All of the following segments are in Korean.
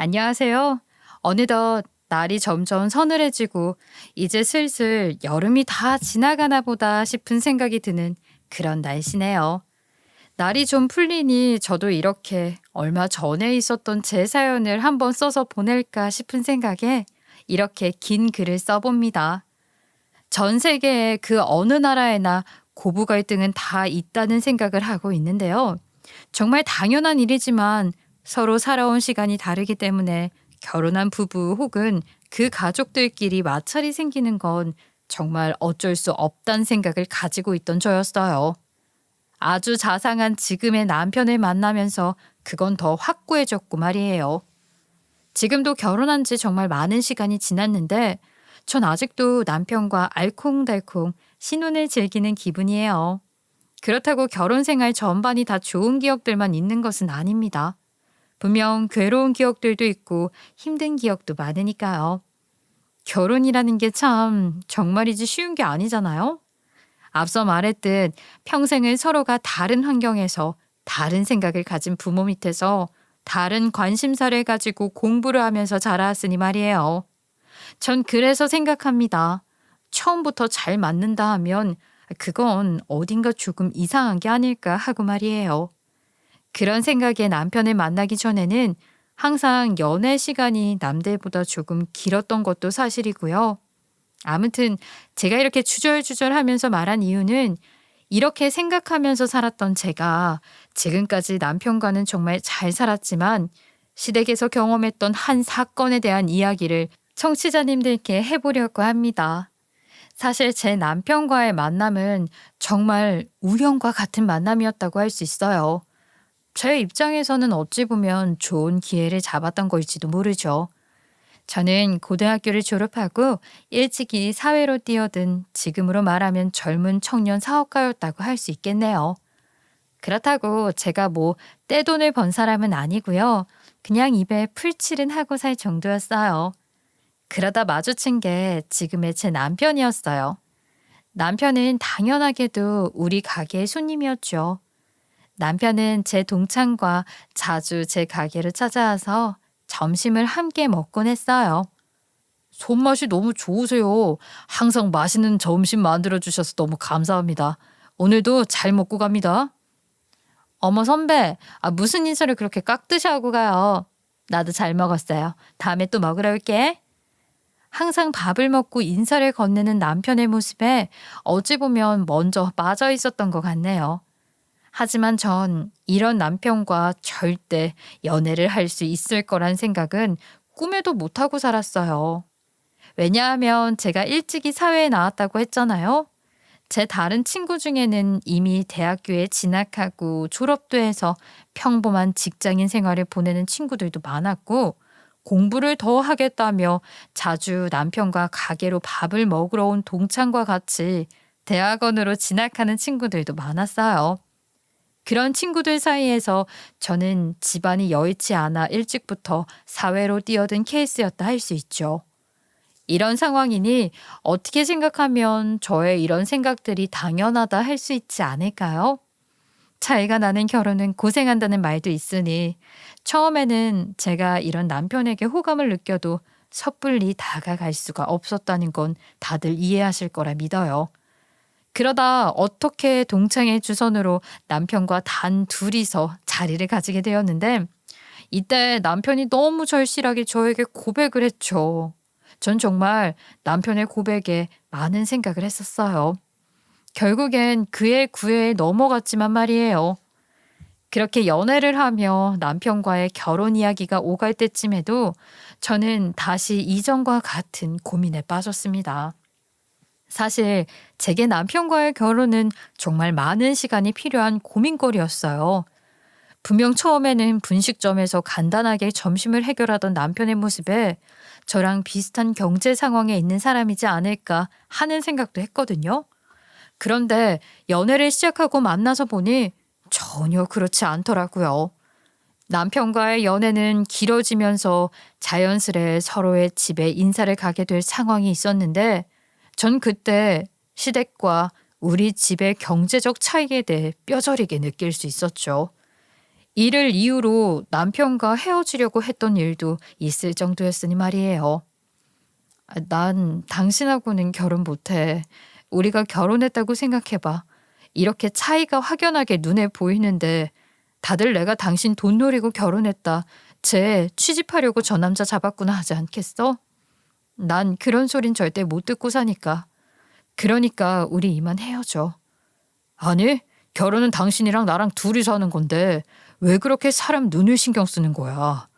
안녕하세요. 어느덧 날이 점점 서늘해지고 이제 슬슬 여름이 다 지나가나 보다 싶은 생각이 드는 그런 날씨네요. 날이 좀 풀리니 저도 이렇게 얼마 전에 있었던 제 사연을 한번 써서 보낼까 싶은 생각에 이렇게 긴 글을 써봅니다. 전 세계의 그 어느 나라에나 고부 갈등은 다 있다는 생각을 하고 있는데요. 정말 당연한 일이지만 서로 살아온 시간이 다르기 때문에 결혼한 부부 혹은 그 가족들끼리 마찰이 생기는 건 정말 어쩔 수 없다는 생각을 가지고 있던 저였어요. 아주 자상한 지금의 남편을 만나면서 그건 더 확고해졌고 말이에요. 지금도 결혼한 지 정말 많은 시간이 지났는데 전 아직도 남편과 알콩달콩 신혼을 즐기는 기분이에요. 그렇다고 결혼 생활 전반이 다 좋은 기억들만 있는 것은 아닙니다. 분명 괴로운 기억들도 있고 힘든 기억도 많으니까요. 결혼이라는 게 참 정말이지 쉬운 게 아니잖아요. 앞서 말했듯 평생을 서로가 다른 환경에서 다른 생각을 가진 부모 밑에서 다른 관심사를 가지고 공부를 하면서 자라왔으니 말이에요. 전 그래서 생각합니다. 처음부터 잘 맞는다 하면 그건 어딘가 조금 이상한 게 아닐까 하고 말이에요. 그런 생각에 남편을 만나기 전에는 항상 연애 시간이 남들보다 조금 길었던 것도 사실이고요. 아무튼 제가 이렇게 주절주절 하면서 말한 이유는 이렇게 생각하면서 살았던 제가 지금까지 남편과는 정말 잘 살았지만 시댁에서 경험했던 한 사건에 대한 이야기를 청취자님들께 해보려고 합니다. 사실 제 남편과의 만남은 정말 우연과 같은 만남이었다고 할 수 있어요. 제 입장에서는 어찌 보면 좋은 기회를 잡았던 걸지도 모르죠. 저는 고등학교를 졸업하고 일찍이 사회로 뛰어든 지금으로 말하면 젊은 청년 사업가였다고 할 수 있겠네요. 그렇다고 제가 뭐 떼돈을 번 사람은 아니고요. 그냥 입에 풀칠은 하고 살 정도였어요. 그러다 마주친 게 지금의 제 남편이었어요. 남편은 당연하게도 우리 가게의 손님이었죠. 남편은 제 동창과 자주 제 가게로 찾아와서 점심을 함께 먹곤 했어요. 손맛이 너무 좋으세요. 항상 맛있는 점심 만들어주셔서 너무 감사합니다. 오늘도 잘 먹고 갑니다. 어머 선배, 무슨 인사를 그렇게 깍듯이 하고 가요. 나도 잘 먹었어요. 다음에 또 먹으러 올게. 항상 밥을 먹고 인사를 건네는 남편의 모습에 어찌 보면 먼저 빠져 있었던 것 같네요. 하지만 전 이런 남편과 절대 연애를 할 수 있을 거란 생각은 꿈에도 못하고 살았어요. 왜냐하면 제가 일찍이 사회에 나왔다고 했잖아요. 제 다른 친구 중에는 이미 대학교에 진학하고 졸업도 해서 평범한 직장인 생활을 보내는 친구들도 많았고 공부를 더 하겠다며 자주 남편과 가게로 밥을 먹으러 온 동창과 같이 대학원으로 진학하는 친구들도 많았어요. 그런 친구들 사이에서 저는 집안이 여의치 않아 일찍부터 사회로 뛰어든 케이스였다 할 수 있죠. 이런 상황이니 어떻게 생각하면 저의 이런 생각들이 당연하다 할 수 있지 않을까요? 차이가 나는 결혼은 고생한다는 말도 있으니 처음에는 제가 이런 남편에게 호감을 느껴도 섣불리 다가갈 수가 없었다는 건 다들 이해하실 거라 믿어요. 그러다 어떻게 동창의 주선으로 남편과 단 둘이서 자리를 가지게 되었는데 이때 남편이 너무 절실하게 저에게 고백을 했죠. 전 정말 남편의 고백에 많은 생각을 했었어요. 결국엔 그의 구애에 넘어갔지만 말이에요. 그렇게 연애를 하며 남편과의 결혼 이야기가 오갈 때쯤에도 저는 다시 이전과 같은 고민에 빠졌습니다. 사실 제게 남편과의 결혼은 정말 많은 시간이 필요한 고민거리였어요. 분명 처음에는 분식점에서 간단하게 점심을 해결하던 남편의 모습에 저랑 비슷한 경제 상황에 있는 사람이지 않을까 하는 생각도 했거든요. 그런데 연애를 시작하고 만나서 보니 전혀 그렇지 않더라고요. 남편과의 연애는 길어지면서 자연스레 서로의 집에 인사를 가게 될 상황이 있었는데 전 그때 시댁과 우리 집의 경제적 차이에 대해 뼈저리게 느낄 수 있었죠. 이를 이유로 남편과 헤어지려고 했던 일도 있을 정도였으니 말이에요. 난 당신하고는 결혼 못해. 우리가 결혼했다고 생각해봐. 이렇게 차이가 확연하게 눈에 보이는데 다들 내가 당신 돈 노리고 결혼했다. 쟤 취직하려고 저 남자 잡았구나 하지 않겠어? 난 그런 소린 절대 못 듣고 사니까. 그러니까 우리 이만 헤어져. 아니, 결혼은 당신이랑 나랑 둘이서 하는 건데 왜 그렇게 사람 눈을 신경 쓰는 거야?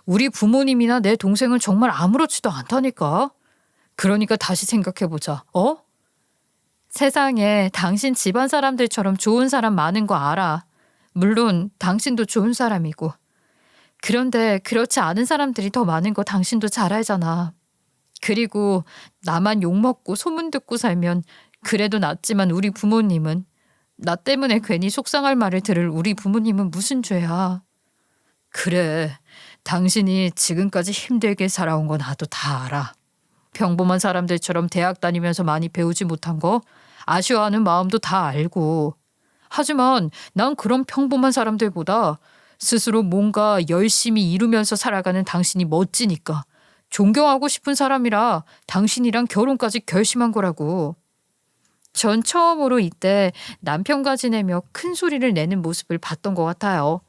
우리 부모님이나 내 동생은 정말 아무렇지도 않다니까. 그러니까 다시 생각해보자. 어? 세상에 당신 집안 사람들처럼 좋은 사람 많은 거 알아. 물론 당신도 좋은 사람이고. 그런데 그렇지 않은 사람들이 더 많은 거 당신도 잘 알잖아. 그리고 나만 욕먹고 소문 듣고 살면 그래도 낫지만 우리 부모님은 나 때문에 괜히 속상할 말을 들을 우리 부모님은 무슨 죄야. 그래, 당신이 지금까지 힘들게 살아온 거 나도 다 알아. 평범한 사람들처럼 대학 다니면서 많이 배우지 못한 거 아쉬워하는 마음도 다 알고. 하지만 난 그런 평범한 사람들보다 스스로 뭔가 열심히 이루면서 살아가는 당신이 멋지니까 존경하고 싶은 사람이라 당신이랑 결혼까지 결심한 거라고. 전 처음으로 이때 남편과 지내며 큰 소리를 내는 모습을 봤던 것 같아요.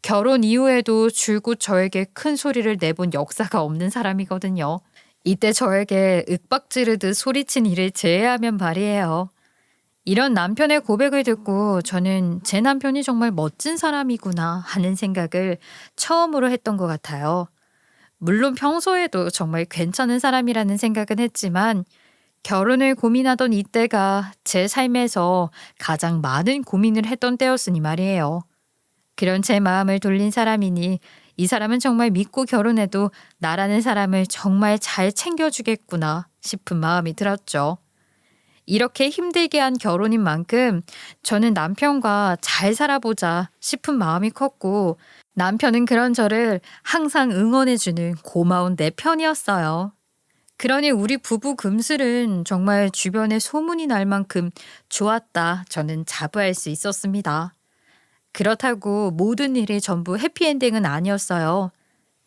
결혼 이후에도 줄곧 저에게 큰 소리를 내본 역사가 없는 사람이거든요. 이때 저에게 윽박 지르듯 소리친 일을 제외하면 말이에요. 이런 남편의 고백을 듣고 저는 제 남편이 정말 멋진 사람이구나 하는 생각을 처음으로 했던 것 같아요. 물론 평소에도 정말 괜찮은 사람이라는 생각은 했지만 결혼을 고민하던 이때가 제 삶에서 가장 많은 고민을 했던 때였으니 말이에요. 그런 제 마음을 돌린 사람이니 이 사람은 정말 믿고 결혼해도 나라는 사람을 정말 잘 챙겨주겠구나 싶은 마음이 들었죠. 이렇게 힘들게 한 결혼인 만큼 저는 남편과 잘 살아보자 싶은 마음이 컸고 남편은 그런 저를 항상 응원해주는 고마운 내 편이었어요. 그러니 우리 부부 금슬은 정말 주변에 소문이 날 만큼 좋았다 저는 자부할 수 있었습니다. 그렇다고 모든 일이 전부 해피엔딩은 아니었어요.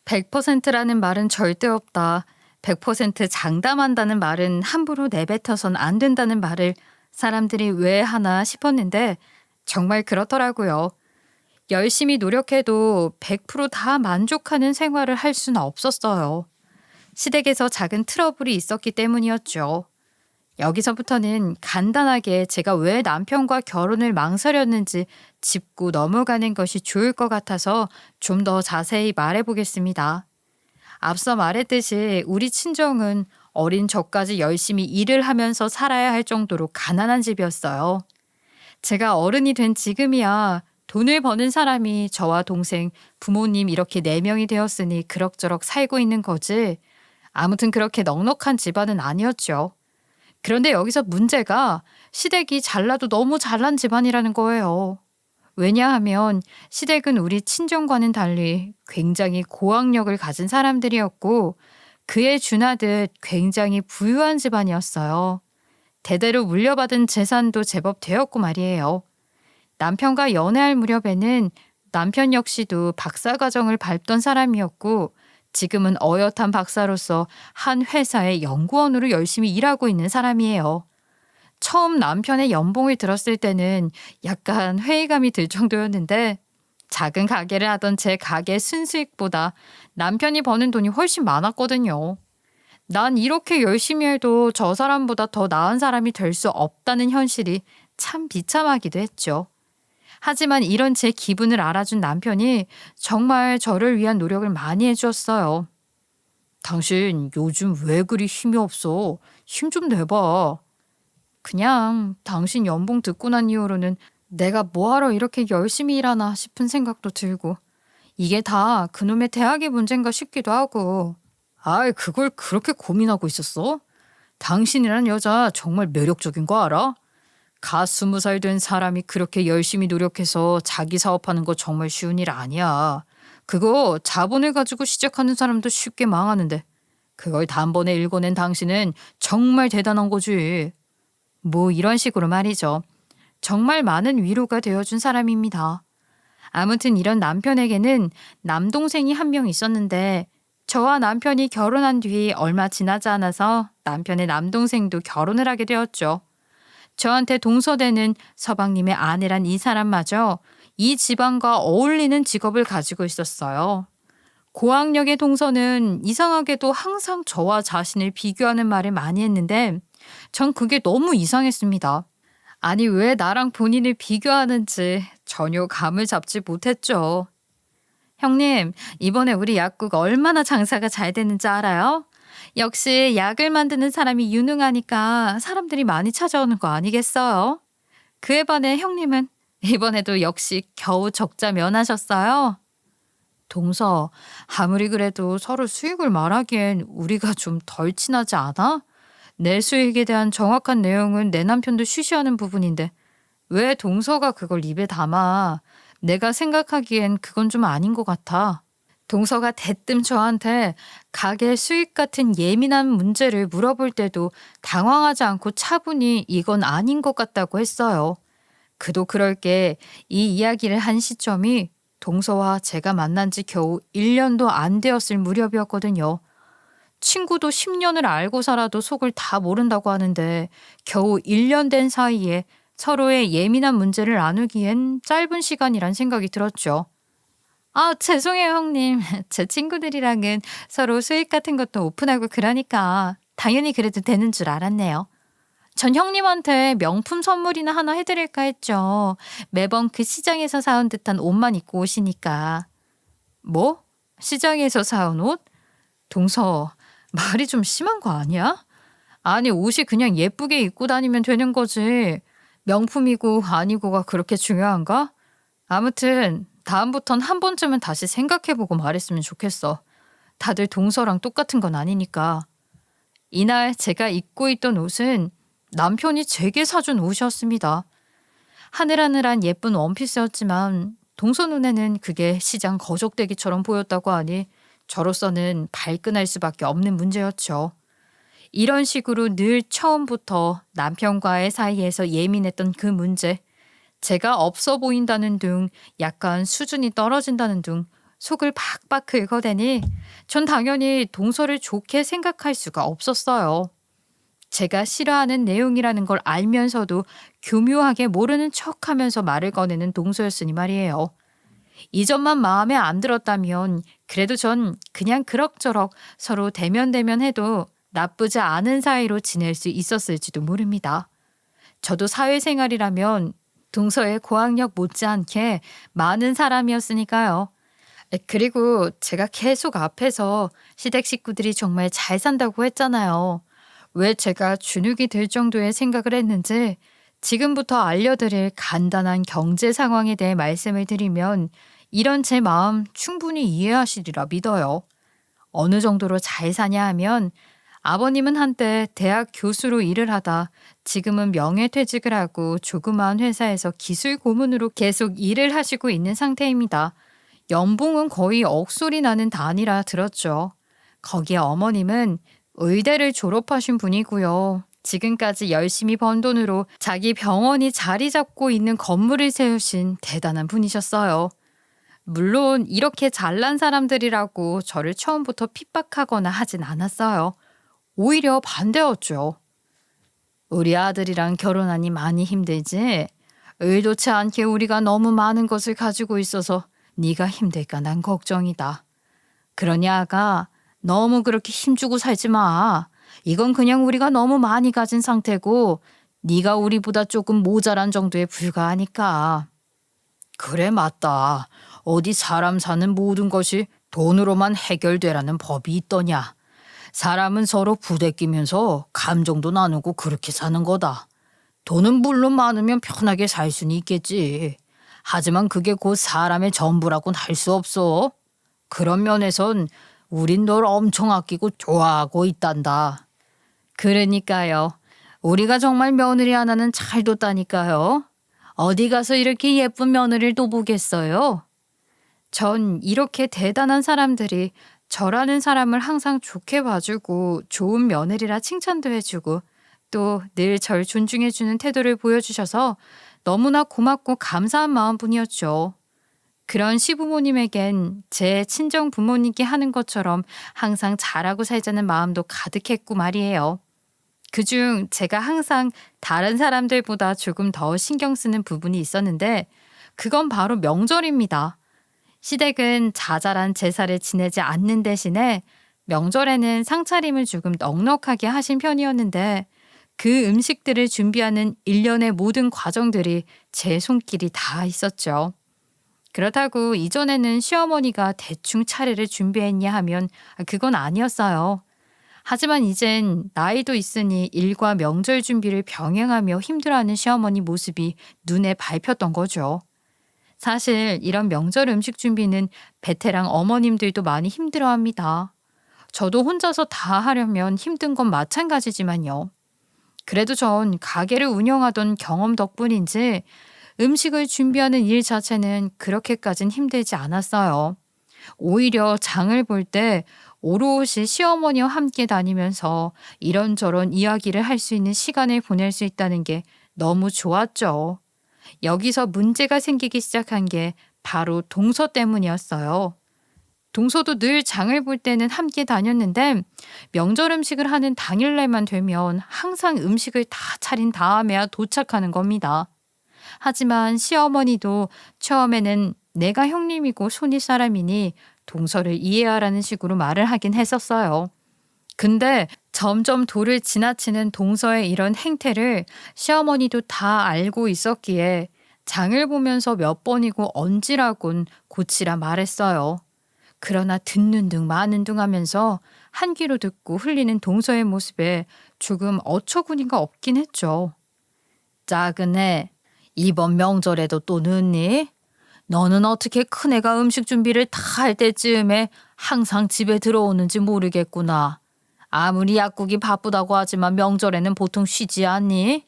100%라는 말은 절대 없다. 100% 장담한다는 말은 함부로 내뱉어선 안 된다는 말을 사람들이 왜 하나 싶었는데 정말 그렇더라고요. 열심히 노력해도 100%다 만족하는 생활을 할 수는 없었어요. 시댁에서 작은 트러블이 있었기 때문이었죠. 여기서부터는 간단하게 제가 왜 남편과 결혼을 망설였는지 짚고 넘어가는 것이 좋을 것 같아서 좀 더 자세히 말해보겠습니다. 앞서 말했듯이 우리 친정은 어린 저까지 열심히 일을 하면서 살아야 할 정도로 가난한 집이었어요. 제가 어른이 된 지금이야 돈을 버는 사람이 저와 동생, 부모님 이렇게 4명이 되었으니 그럭저럭 살고 있는 거지. 아무튼 그렇게 넉넉한 집안은 아니었죠. 그런데 여기서 문제가 시댁이 잘나도 너무 잘난 집안이라는 거예요. 왜냐하면 시댁은 우리 친정과는 달리 굉장히 고학력을 가진 사람들이었고 그에 준하듯 굉장히 부유한 집안이었어요. 대대로 물려받은 재산도 제법 되었고 말이에요. 남편과 연애할 무렵에는 남편 역시도 박사과정을 밟던 사람이었고 지금은 어엿한 박사로서 한 회사의 연구원으로 열심히 일하고 있는 사람이에요. 처음 남편의 연봉을 들었을 때는 약간 회의감이 들 정도였는데 작은 가게를 하던 제 가게 순수익보다 남편이 버는 돈이 훨씬 많았거든요. 난 이렇게 열심히 해도 저 사람보다 더 나은 사람이 될 수 없다는 현실이 참 비참하기도 했죠. 하지만 이런 제 기분을 알아준 남편이 정말 저를 위한 노력을 많이 해주었어요. 당신 요즘 왜 그리 힘이 없어? 힘 좀 내봐. 그냥 당신 연봉 듣고 난 이후로는 내가 뭐하러 이렇게 열심히 일하나 싶은 생각도 들고 이게 다 그놈의 대학의 문제인가 싶기도 하고. 아이, 그걸 그렇게 고민하고 있었어? 당신이란 여자 정말 매력적인 거 알아? 갓 20살 된 사람이 그렇게 열심히 노력해서 자기 사업하는 거 정말 쉬운 일 아니야. 그거 자본을 가지고 시작하는 사람도 쉽게 망하는데 그걸 단번에 읽어낸 당신은 정말 대단한 거지. 뭐 이런 식으로 말이죠. 정말 많은 위로가 되어준 사람입니다. 아무튼 이런 남편에게는 남동생이 한 명 있었는데 저와 남편이 결혼한 뒤 얼마 지나지 않아서 남편의 남동생도 결혼을 하게 되었죠. 저한테 동서되는 서방님의 아내란 이 사람마저 이 집안과 어울리는 직업을 가지고 있었어요. 고학력의 동서는 이상하게도 항상 저와 자신을 비교하는 말을 많이 했는데 전 그게 너무 이상했습니다. 아니 왜 나랑 본인을 비교하는지 전혀 감을 잡지 못했죠. 형님, 이번에 우리 약국 얼마나 장사가 잘 됐는지 알아요? 역시 약을 만드는 사람이 유능하니까 사람들이 많이 찾아오는 거 아니겠어요? 그에 반해 형님은 이번에도 역시 겨우 적자 면하셨어요? 동서, 아무리 그래도 서로 수익을 말하기엔 우리가 좀 덜 친하지 않아? 내 수익에 대한 정확한 내용은 내 남편도 쉬쉬하는 부분인데 왜 동서가 그걸 입에 담아? 내가 생각하기엔 그건 좀 아닌 것 같아. 동서가 대뜸 저한테 가게 수익 같은 예민한 문제를 물어볼 때도 당황하지 않고 차분히 이건 아닌 것 같다고 했어요. 그도 그럴 게 이 이야기를 한 시점이 동서와 제가 만난 지 겨우 1년도 안 되었을 무렵이었거든요. 친구도 10년을 알고 살아도 속을 다 모른다고 하는데 겨우 1년 된 사이에 서로의 예민한 문제를 나누기엔 짧은 시간이란 생각이 들었죠. 아, 죄송해요, 형님. 제 친구들이랑은 서로 수익 같은 것도 오픈하고 그러니까 당연히 그래도 되는 줄 알았네요. 전 형님한테 명품 선물이나 하나 해드릴까 했죠. 매번 그 시장에서 사온 듯한 옷만 입고 오시니까. 뭐? 시장에서 사온 옷? 동서, 말이 좀 심한 거 아니야? 아니, 옷이 그냥 예쁘게 입고 다니면 되는 거지. 명품이고 아니고가 그렇게 중요한가? 아무튼 다음부턴 한 번쯤은 다시 생각해보고 말했으면 좋겠어. 다들 동서랑 똑같은 건 아니니까. 이날 제가 입고 있던 옷은 남편이 제게 사준 옷이었습니다. 하늘하늘한 예쁜 원피스였지만 동서 눈에는 그게 시장 거적대기처럼 보였다고 하니 저로서는 발끈할 수밖에 없는 문제였죠. 이런 식으로 늘 처음부터 남편과의 사이에서 예민했던 그 문제, 제가 없어 보인다는 둥, 약간 수준이 떨어진다는 둥, 속을 박박 긁어대니 전 당연히 동서를 좋게 생각할 수가 없었어요. 제가 싫어하는 내용이라는 걸 알면서도 교묘하게 모르는 척하면서 말을 꺼내는 동서였으니 말이에요. 이 점만 마음에 안 들었다면 그래도 전 그냥 그럭저럭 서로 대면대면해도 나쁘지 않은 사이로 지낼 수 있었을지도 모릅니다. 저도 사회생활이라면 동서의 고학력 못지않게 많은 사람이었으니까요. 그리고 제가 계속 앞에서 시댁 식구들이 정말 잘 산다고 했잖아요. 왜 제가 주눅이 들 정도의 생각을 했는지 지금부터 알려드릴 간단한 경제 상황에 대해 말씀을 드리면 이런 제 마음 충분히 이해하시리라 믿어요. 어느 정도로 잘 사냐 하면 아버님은 한때 대학 교수로 일을 하다 지금은 명예퇴직을 하고 조그마한 회사에서 기술 고문으로 계속 일을 하시고 있는 상태입니다. 연봉은 거의 억소리 나는 단위라 들었죠. 거기에 어머님은 의대를 졸업하신 분이고요. 지금까지 열심히 번 돈으로 자기 병원이 자리 잡고 있는 건물을 세우신 대단한 분이셨어요. 물론 이렇게 잘난 사람들이라고 저를 처음부터 핍박하거나 하진 않았어요. 오히려 반대였죠. 우리 아들이랑 결혼하니 많이 힘들지? 의도치 않게 우리가 너무 많은 것을 가지고 있어서 네가 힘들까 난 걱정이다. 그러니 아가 너무 그렇게 힘주고 살지 마. 이건 그냥 우리가 너무 많이 가진 상태고 네가 우리보다 조금 모자란 정도에 불과하니까. 그래 맞다. 어디 사람 사는 모든 것이 돈으로만 해결되라는 법이 있더냐. 사람은 서로 부대끼면서 감정도 나누고 그렇게 사는 거다. 돈은 물론 많으면 편하게 살 수는 있겠지. 하지만 그게 곧 사람의 전부라고는 할 수 없어. 그런 면에선 우린 널 엄청 아끼고 좋아하고 있단다. 그러니까요. 우리가 정말 며느리 하나는 잘 뒀다니까요. 어디 가서 이렇게 예쁜 며느리를 또 보겠어요? 전 이렇게 대단한 사람들이 저라는 사람을 항상 좋게 봐주고 좋은 며느리라 칭찬도 해주고 또 늘 절 존중해주는 태도를 보여주셔서 너무나 고맙고 감사한 마음뿐이었죠. 그런 시부모님에겐 제 친정 부모님께 하는 것처럼 항상 잘하고 살자는 마음도 가득했고 말이에요. 그중 제가 항상 다른 사람들보다 조금 더 신경 쓰는 부분이 있었는데 그건 바로 명절입니다. 시댁은 자잘한 제사를 지내지 않는 대신에 명절에는 상차림을 조금 넉넉하게 하신 편이었는데 그 음식들을 준비하는 일련의 모든 과정들이 제 손길이 다 있었죠. 그렇다고 이전에는 시어머니가 대충 차례를 준비했냐 하면 그건 아니었어요. 하지만 이젠 나이도 있으니 일과 명절 준비를 병행하며 힘들어하는 시어머니 모습이 눈에 밟혔던 거죠. 사실 이런 명절 음식 준비는 베테랑 어머님들도 많이 힘들어합니다. 저도 혼자서 다 하려면 힘든 건 마찬가지지만요. 그래도 전 가게를 운영하던 경험 덕분인지 음식을 준비하는 일 자체는 그렇게까진 힘들지 않았어요. 오히려 장을 볼 때 오롯이 시어머니와 함께 다니면서 이런저런 이야기를 할 수 있는 시간을 보낼 수 있다는 게 너무 좋았죠. 여기서 문제가 생기기 시작한 게 바로 동서 때문이었어요. 동서도 늘 장을 볼 때는 함께 다녔는데 명절 음식을 하는 당일날만 되면 항상 음식을 다 차린 다음에야 도착하는 겁니다. 하지만 시어머니도 처음에는 내가 형님이고 손이 사람이니 동서를 이해하라는 식으로 말을 하긴 했었어요. 근데 점점 도를 지나치는 동서의 이런 행태를 시어머니도 다 알고 있었기에 장을 보면서 몇 번이고 언지라곤 고치라 말했어요. 그러나 듣는 둥 마는 둥 하면서 한 귀로 듣고 흘리는 동서의 모습에 조금 어처구니가 없긴 했죠. 작은 애, 이번 명절에도 또 늦니? 너는 어떻게 큰애가 음식 준비를 다 할 때쯤에 항상 집에 들어오는지 모르겠구나. 아무리 약국이 바쁘다고 하지만 명절에는 보통 쉬지 않니?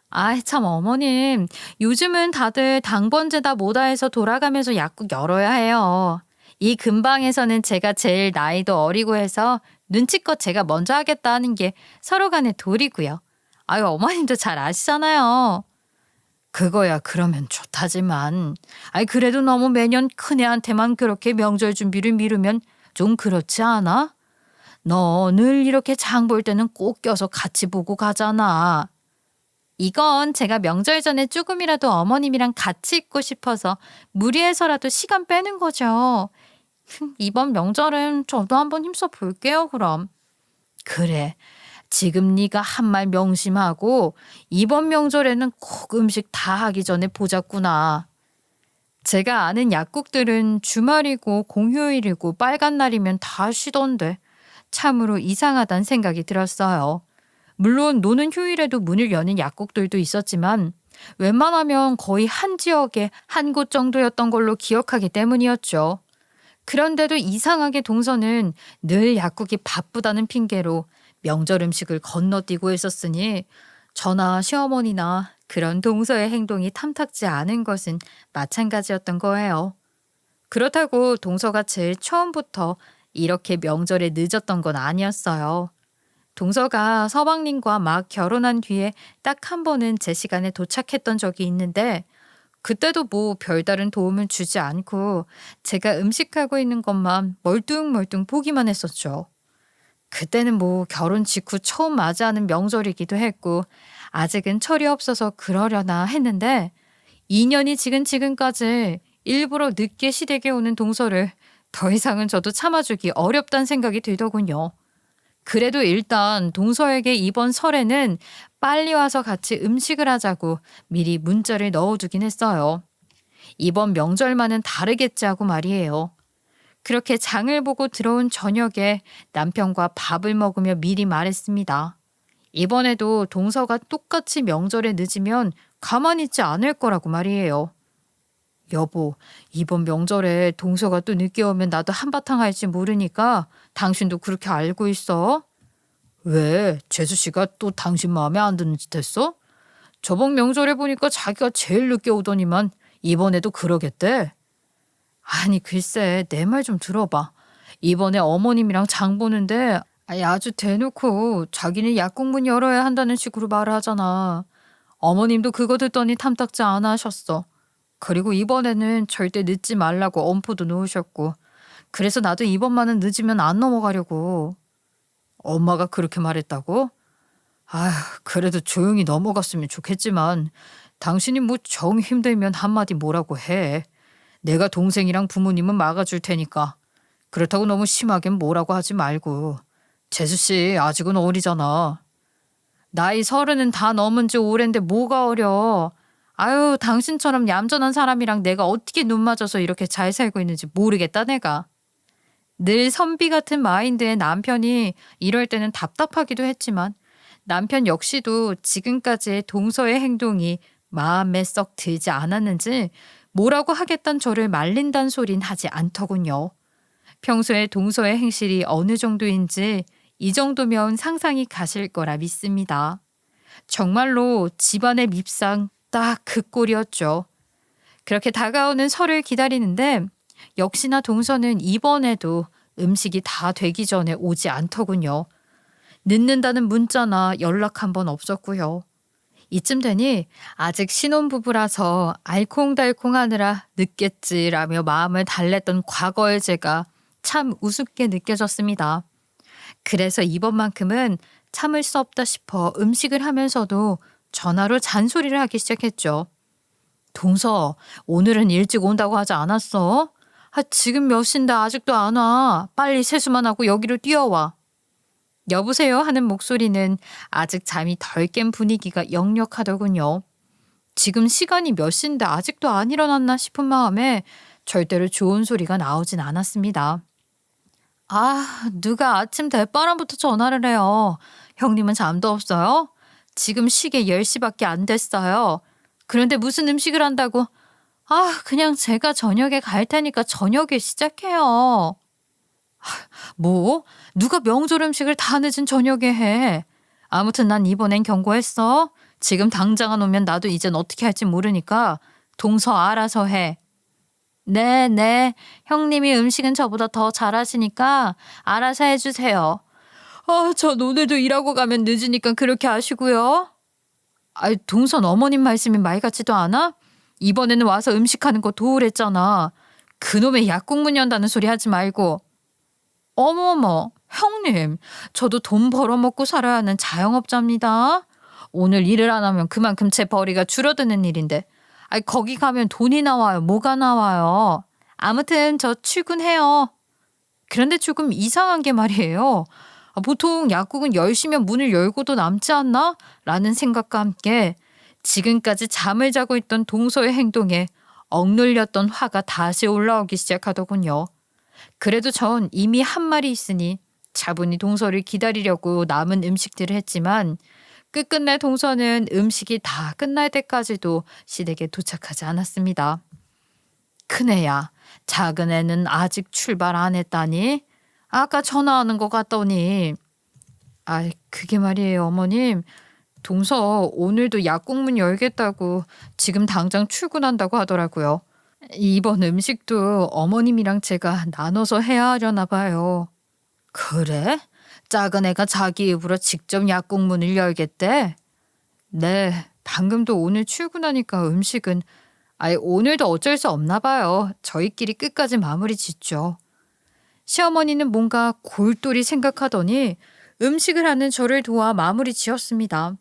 아이 참 어머님, 요즘은 다들 당번제다 뭐다 해서 돌아가면서 약국 열어야 해요. 이 근방에서는 제가 제일 나이도 어리고 해서 눈치껏 제가 먼저 하겠다는 게 서로 간의 도리고요. 아유 어머님도 잘 아시잖아요. 그거야 그러면 좋다지만 아이 그래도 너무 매년 큰애한테만 그렇게 명절 준비를 미루면 좀 그렇지 않아? 너 늘 이렇게 장 볼 때는 꼭 껴서 같이 보고 가잖아. 이건 제가 명절 전에 조금이라도 어머님이랑 같이 있고 싶어서 무리해서라도 시간 빼는 거죠. 이번 명절은 저도 한번 힘써 볼게요, 그럼. 그래. 지금 네가 한 말 명심하고 이번 명절에는 꼭 음식 다 하기 전에 보자꾸나. 제가 아는 약국들은 주말이고 공휴일이고 빨간 날이면 다 쉬던데 참으로 이상하단 생각이 들었어요. 물론 노는 휴일에도 문을 여는 약국들도 있었지만 웬만하면 거의 한 지역에 한 곳 정도였던 걸로 기억하기 때문이었죠. 그런데도 이상하게 동서는 늘 약국이 바쁘다는 핑계로 명절 음식을 건너뛰고 있었으니 저나 시어머니나 그런 동서의 행동이 탐탁지 않은 것은 마찬가지였던 거예요. 그렇다고 동서가 제일 처음부터 이렇게 명절에 늦었던 건 아니었어요. 동서가 서방님과 막 결혼한 뒤에 딱 한 번은 제 시간에 도착했던 적이 있는데 그때도 뭐 별다른 도움을 주지 않고 제가 음식하고 있는 것만 멀뚱멀뚱 보기만 했었죠. 그때는 뭐 결혼 직후 처음 맞이하는 명절이기도 했고 아직은 철이 없어서 그러려나 했는데 2년이 지금까지 일부러 늦게 시댁에 오는 동서를 더 이상은 저도 참아주기 어렵다는 생각이 들더군요. 그래도 일단 동서에게 이번 설에는 빨리 와서 같이 음식을 하자고 미리 문자를 넣어두긴 했어요. 이번 명절만은 다르겠지 하고 말이에요. 그렇게 장을 보고 들어온 저녁에 남편과 밥을 먹으며 미리 말했습니다. 이번에도 동서가 똑같이 명절에 늦으면 가만히 있지 않을 거라고 말이에요. 여보, 이번 명절에 동서가 또 늦게 오면 나도 한바탕 할지 모르니까 당신도 그렇게 알고 있어. 왜? 재수 씨가 또 당신 마음에 안 드는 짓 했어? 저번 명절에 보니까 자기가 제일 늦게 오더니만 이번에도 그러겠대. 아니 글쎄 내 말 좀 들어봐. 이번에 어머님이랑 장 보는데 아주 대놓고 자기는 약국 문 열어야 한다는 식으로 말을 하잖아. 어머님도 그거 듣더니 탐탁지 않아 하셨어. 그리고 이번에는 절대 늦지 말라고 엄포도 놓으셨고, 그래서 나도 이번만은 늦으면 안 넘어가려고. 엄마가 그렇게 말했다고? 아휴, 그래도 조용히 넘어갔으면 좋겠지만 당신이 뭐 정 힘들면 한마디 뭐라고 해. 내가 동생이랑 부모님은 막아줄 테니까. 그렇다고 너무 심하게 뭐라고 하지 말고. 재수 씨 아직은 어리잖아. 나이 30은 다 넘은 지 오랜데 뭐가 어려. 아유, 당신처럼 얌전한 사람이랑 내가 어떻게 눈 맞아서 이렇게 잘 살고 있는지 모르겠다 내가. 늘 선비 같은 마인드의 남편이 이럴 때는 답답하기도 했지만 남편 역시도 지금까지의 동서의 행동이 마음에 썩 들지 않았는지 뭐라고 하겠단 저를 말린단 소린 하지 않더군요. 평소에 동서의 행실이 어느 정도인지 이 정도면 상상이 가실 거라 믿습니다. 정말로 집안의 밉상 딱 그 꼴이었죠. 그렇게 다가오는 설을 기다리는데 역시나 동서는 이번에도 음식이 다 되기 전에 오지 않더군요. 늦는다는 문자나 연락 한 번 없었고요. 이쯤 되니 아직 신혼부부라서 알콩달콩하느라 늦겠지라며 마음을 달랬던 과거의 제가 참 우습게 느껴졌습니다. 그래서 이번만큼은 참을 수 없다 싶어 음식을 하면서도 전화로 잔소리를 하기 시작했죠. 동서, 오늘은 일찍 온다고 하지 않았어? 지금 몇 시인데 아직도 안 와. 빨리 세수만 하고 여기로 뛰어와. 여보세요 하는 목소리는 아직 잠이 덜 깬 분위기가 역력하더군요. 지금 시간이 몇 시인데 아직도 안 일어났나 싶은 마음에 절대로 좋은 소리가 나오진 않았습니다. 아, 누가 아침 대바람부터 전화를 해요. 형님은 잠도 없어요? 지금 시계 10시밖에 안 됐어요. 그런데 무슨 음식을 한다고? 아, 그냥 제가 저녁에 갈 테니까 저녁에 시작해요. 뭐? 누가 명절 음식을 다 늦은 저녁에 해. 아무튼 난 이번엔 경고했어. 지금 당장 안 오면 나도 이젠 어떻게 할지 모르니까 동서 알아서 해. 네. 형님이 음식은 저보다 더 잘하시니까 알아서 해주세요. 전 오늘도 일하고 가면 늦으니까 그렇게 하시고요. 동선 어머님 말씀이 말 같지도 않아? 이번에는 와서 음식하는 거 도우랬잖아. 그놈의 약국문 연다는 소리 하지 말고. 어머머, 형님, 저도 돈 벌어먹고 살아야 하는 자영업자입니다. 오늘 일을 안 하면 그만큼 제 벌이가 줄어드는 일인데. 거기 가면 돈이 나와요. 뭐가 나와요. 아무튼 저 출근해요. 그런데 조금 이상한 게 말이에요. 보통 약국은 10시면 문을 열고도 남지 않나? 라는 생각과 함께 지금까지 잠을 자고 있던 동서의 행동에 억눌렸던 화가 다시 올라오기 시작하더군요. 그래도 전 이미 한 말이 있으니 차분히 동서를 기다리려고 남은 음식들을 했지만 끝끝내 동서는 음식이 다 끝날 때까지도 시댁에 도착하지 않았습니다. 큰애야, 작은애는 아직 출발 안 했다니? 아까 전화하는 것 같더니. 그게 말이에요, 어머님. 동서 오늘도 약국문 열겠다고 지금 당장 출근한다고 하더라고요. 이번 음식도 어머님이랑 제가 나눠서 해야 하려나 봐요. 그래? 작은 애가 자기 입으로 직접 약국문을 열겠대? 네, 방금도 오늘 출근하니까 음식은 오늘도 어쩔 수 없나 봐요. 저희끼리 끝까지 마무리 짓죠. 시어머니는 뭔가 골똘히 생각하더니 음식을 하는 저를 도와 마무리 지었습니다.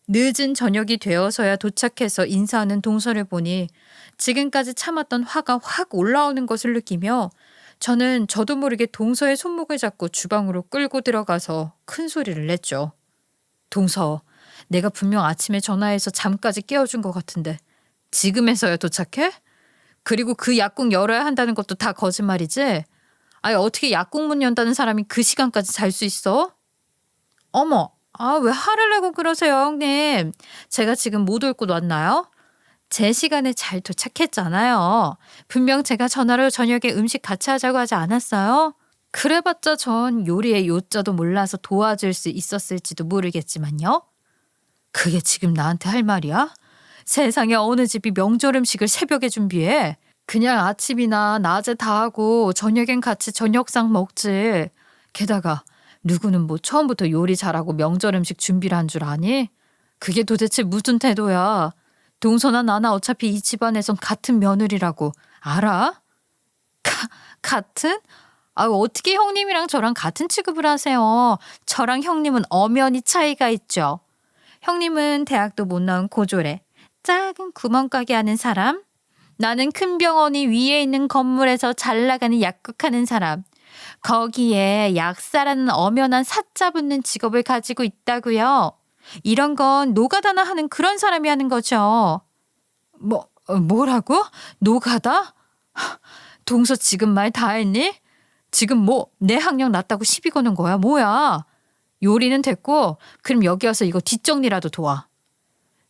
늦은 저녁이 되어서야 도착해서 인사하는 동서를 보니 지금까지 참았던 화가 확 올라오는 것을 느끼며 저는 저도 모르게 동서의 손목을 잡고 주방으로 끌고 들어가서 큰 소리를 냈죠. 동서, 내가 분명 아침에 전화해서 잠까지 깨워준 것 같은데 지금에서야 도착해? 그리고 그 약국 열어야 한다는 것도 다 거짓말이지? 어떻게 약국문 연다는 사람이 그 시간까지 잘 수 있어? 어머, 왜 화를 내고 그러세요, 형님? 제가 지금 못 올 곳 왔나요? 제 시간에 잘 도착했잖아요. 분명 제가 전화로 저녁에 음식 같이 하자고 하지 않았어요? 그래봤자 전 요리의 요자도 몰라서 도와줄 수 있었을지도 모르겠지만요. 그게 지금 나한테 할 말이야? 세상에 어느 집이 명절 음식을 새벽에 준비해? 그냥 아침이나 낮에 다 하고 저녁엔 같이 저녁상 먹지. 게다가 누구는 뭐 처음부터 요리 잘하고 명절 음식 준비를 한 줄 아니? 그게 도대체 무슨 태도야? 동서나 나나 어차피 이 집안에선 같은 며느리라고 알아? 같은? 어떻게 형님이랑 저랑 같은 취급을 하세요? 저랑 형님은 엄연히 차이가 있죠. 형님은 대학도 못 나온 고졸에 작은 구멍가게 하는 사람. 나는 큰 병원이 위에 있는 건물에서 잘 나가는 약국하는 사람. 거기에 약사라는 엄연한 사자 붙는 직업을 가지고 있다고요. 이런 건 노가다나 하는 그런 사람이 하는 거죠. 뭐라고? 노가다? 동서 지금 말 다 했니? 지금 뭐 내 학력 낮다고 시비 거는 거야? 뭐야? 요리는 됐고 그럼 여기 와서 이거 뒷정리라도 도와.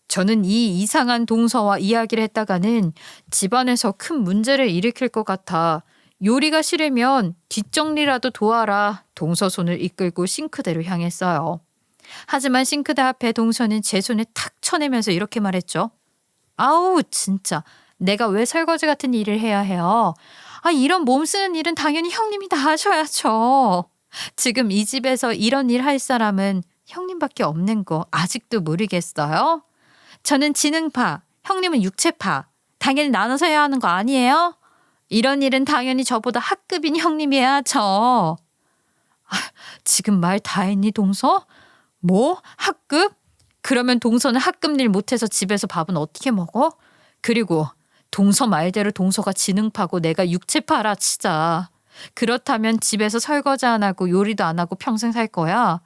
저는 이 이상한 동서와 이야기를 했다가는 집안에서 큰 문제를 일으킬 것 같아 요리가 싫으면 뒷정리라도 도와라 동서 손을 이끌고 싱크대로 향했어요. 하지만 싱크대 앞에 동서는 제 손을 탁 쳐내면서 이렇게 말했죠. 아우 진짜 내가 왜 설거지 같은 일을 해야 해요. 이런 몸 쓰는 일은 당연히 형님이 다 하셔야죠. 지금 이 집에서 이런 일 할 사람은 형님밖에 없는 거 아직도 모르겠어요? 저는 지능파, 형님은 육체파. 당연히 나눠서 해야 하는 거 아니에요? 이런 일은 당연히 저보다 학급인 형님이 해야죠. 지금 말 다 했니 동서? 뭐? 학급? 그러면 동서는 학급 일 못해서 집에서 밥은 어떻게 먹어? 그리고 동서 말대로 동서가 지능파고 내가 육체파라 치자. 그렇다면 집에서 설거지 안 하고 요리도 안 하고 평생 살 거야?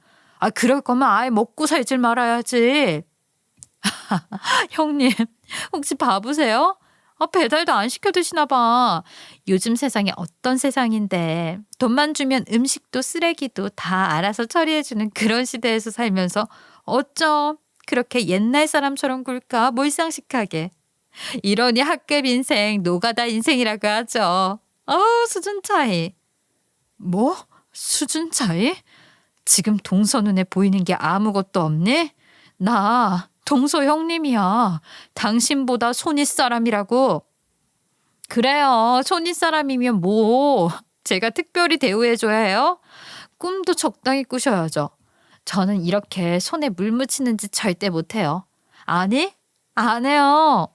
그럴 거면 아예 먹고 살질 말아야지. 형님 혹시 바보세요? 배달도 안 시켜 드시나 봐. 요즘 세상이 어떤 세상인데 돈만 주면 음식도 쓰레기도 다 알아서 처리해주는 그런 시대에서 살면서 어쩜 그렇게 옛날 사람처럼 굴까 몰상식하게. 이러니 학급 인생 노가다 인생이라고 하죠. 수준 차이. 뭐? 수준 차이? 지금 동서 눈에 보이는 게 아무것도 없니? 나 동서 형님이야. 당신보다 손윗사람이라고. 그래요. 손윗사람이면 뭐 제가 특별히 대우해줘야 해요? 꿈도 적당히 꾸셔야죠. 저는 이렇게 손에 물 묻히는 짓 절대 못해요. 아니? 안 해요.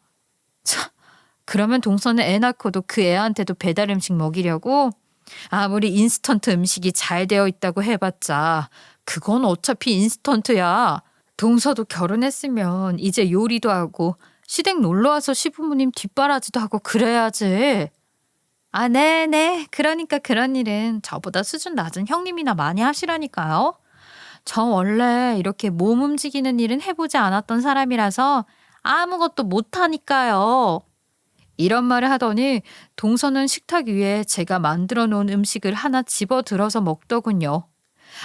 그러면 동서는 애 낳고도 그 애한테도 배달 음식 먹이려고? 아무리 인스턴트 음식이 잘 되어 있다고 해봤자 그건 어차피 인스턴트야. 동서도 결혼했으면 이제 요리도 하고 시댁 놀러와서 시부모님 뒷바라지도 하고 그래야지. 네네. 그러니까 그런 일은 저보다 수준 낮은 형님이나 많이 하시라니까요. 저 원래 이렇게 몸 움직이는 일은 해보지 않았던 사람이라서 아무것도 못하니까요. 이런 말을 하더니 동서는 식탁 위에 제가 만들어 놓은 음식을 하나 집어들어서 먹더군요.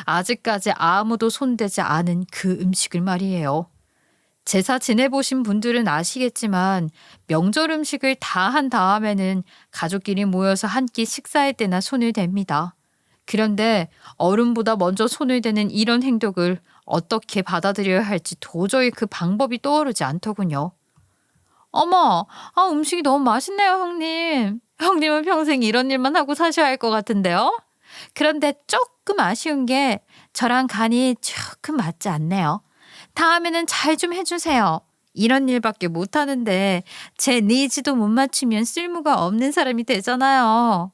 아직까지 아무도 손대지 않은 그 음식을 말이에요. 제사 지내보신 분들은 아시겠지만 명절 음식을 다 한 다음에는 가족끼리 모여서 한 끼 식사할 때나 손을 댑니다. 그런데 어른보다 먼저 손을 대는 이런 행동을 어떻게 받아들여야 할지 도저히 그 방법이 떠오르지 않더군요. 어머, 음식이 너무 맛있네요, 형님. 형님은 평생 이런 일만 하고 사셔야 할 것 같은데요? 그런데 조금 아쉬운 게 저랑 간이 조금 맞지 않네요. 다음에는 잘 좀 해주세요. 이런 일밖에 못하는데 제 니즈도 못 맞추면 쓸모가 없는 사람이 되잖아요.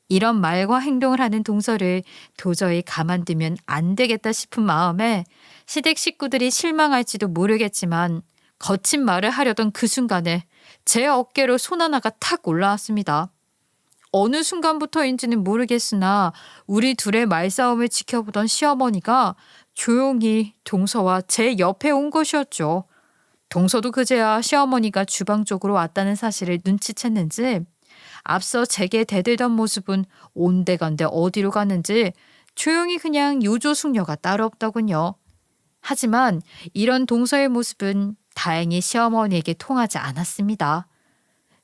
이런 말과 행동을 하는 동서를 도저히 가만두면 안 되겠다 싶은 마음에 시댁 식구들이 실망할지도 모르겠지만 거친 말을 하려던 그 순간에 제 어깨로 손 하나가 탁 올라왔습니다. 어느 순간부터인지는 모르겠으나 우리 둘의 말싸움을 지켜보던 시어머니가 조용히 동서와 제 옆에 온 것이었죠. 동서도 그제야 시어머니가 주방 쪽으로 왔다는 사실을 눈치챘는지 앞서 제게 대들던 모습은 온데간데 어디로 갔는지 조용히 그냥 요조숙녀가 따로 없더군요. 하지만 이런 동서의 모습은 다행히 시어머니에게 통하지 않았습니다.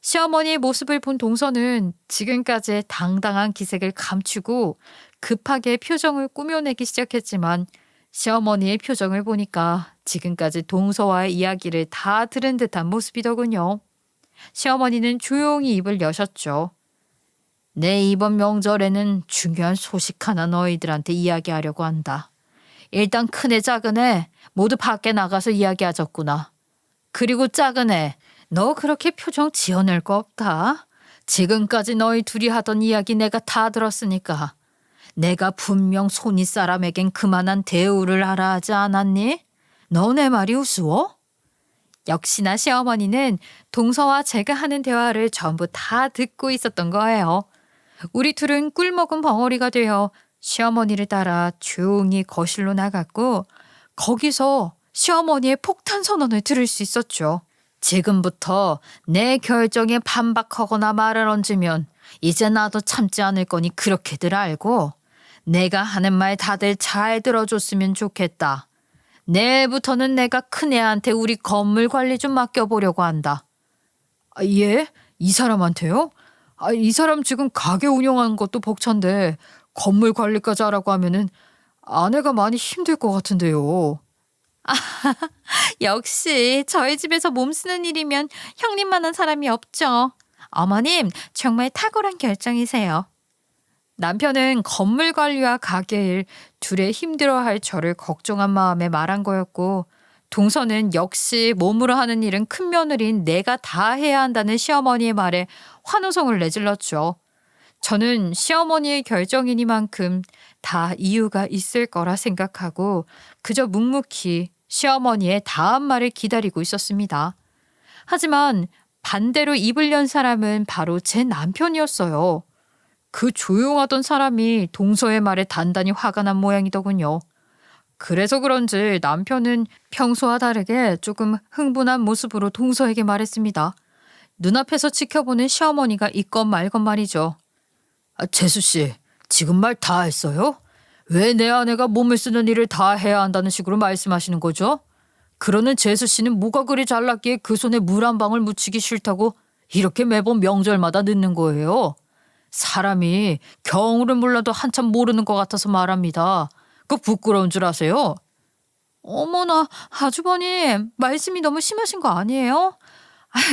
시어머니의 모습을 본 동서는 지금까지의 당당한 기색을 감추고 급하게 표정을 꾸며내기 시작했지만 시어머니의 표정을 보니까 지금까지 동서와의 이야기를 다 들은 듯한 모습이더군요. 시어머니는 조용히 입을 여셨죠. 내 이번 명절에는 중요한 소식 하나 너희들한테 이야기하려고 한다. 일단 큰애 작은애 모두 밖에 나가서 이야기하자꾸나. 그리고 작은 애, 너 그렇게 표정 지어낼 거 없다. 지금까지 너희 둘이 하던 이야기 내가 다 들었으니까. 내가 분명 손이 사람에겐 그만한 대우를 하라 하지 않았니? 너 내 말이 우스워? 역시나 시어머니는 동서와 제가 하는 대화를 전부 다 듣고 있었던 거예요. 우리 둘은 꿀먹은 벙어리가 되어 시어머니를 따라 조용히 거실로 나갔고 거기서 시어머니의 폭탄 선언을 들을 수 있었죠. 지금부터 내 결정에 반박하거나 말을 얹으면 이제 나도 참지 않을 거니 그렇게들 알고 내가 하는 말 다들 잘 들어줬으면 좋겠다. 내일부터는 내가 큰애한테 우리 건물 관리 좀 맡겨보려고 한다. 예? 이 사람한테요? 이 사람 지금 가게 운영하는 것도 벅찬데 건물 관리까지 하라고 하면은 아내가 많이 힘들 것 같은데요. 역시 저희 집에서 몸 쓰는 일이면 형님만한 사람이 없죠. 어머님 정말 탁월한 결정이세요. 남편은 건물 관리와 가게 일 둘의 힘들어할 저를 걱정한 마음에 말한 거였고 동서는 역시 몸으로 하는 일은 큰 며느리인 내가 다 해야 한다는 시어머니의 말에 환호성을 내질렀죠. 저는 시어머니의 결정이니만큼 다 이유가 있을 거라 생각하고 그저 묵묵히 시어머니의 다음 말을 기다리고 있었습니다. 하지만 반대로 입을 연 사람은 바로 제 남편이었어요. 그 조용하던 사람이 동서의 말에 단단히 화가 난 모양이더군요. 그래서 그런지 남편은 평소와 다르게 조금 흥분한 모습으로 동서에게 말했습니다. 눈앞에서 지켜보는 시어머니가 있건 말건 말이죠. 재수 씨, 지금 말 다 했어요? 왜 내 아내가 몸을 쓰는 일을 다 해야 한다는 식으로 말씀하시는 거죠? 그러는 재수 씨는 뭐가 그리 잘났기에 그 손에 물 한 방울 묻히기 싫다고 이렇게 매번 명절마다 늦는 거예요? 사람이 경우를 몰라도 한참 모르는 것 같아서 말합니다. 그 부끄러운 줄 아세요? 어머나, 아주버님, 말씀이 너무 심하신 거 아니에요?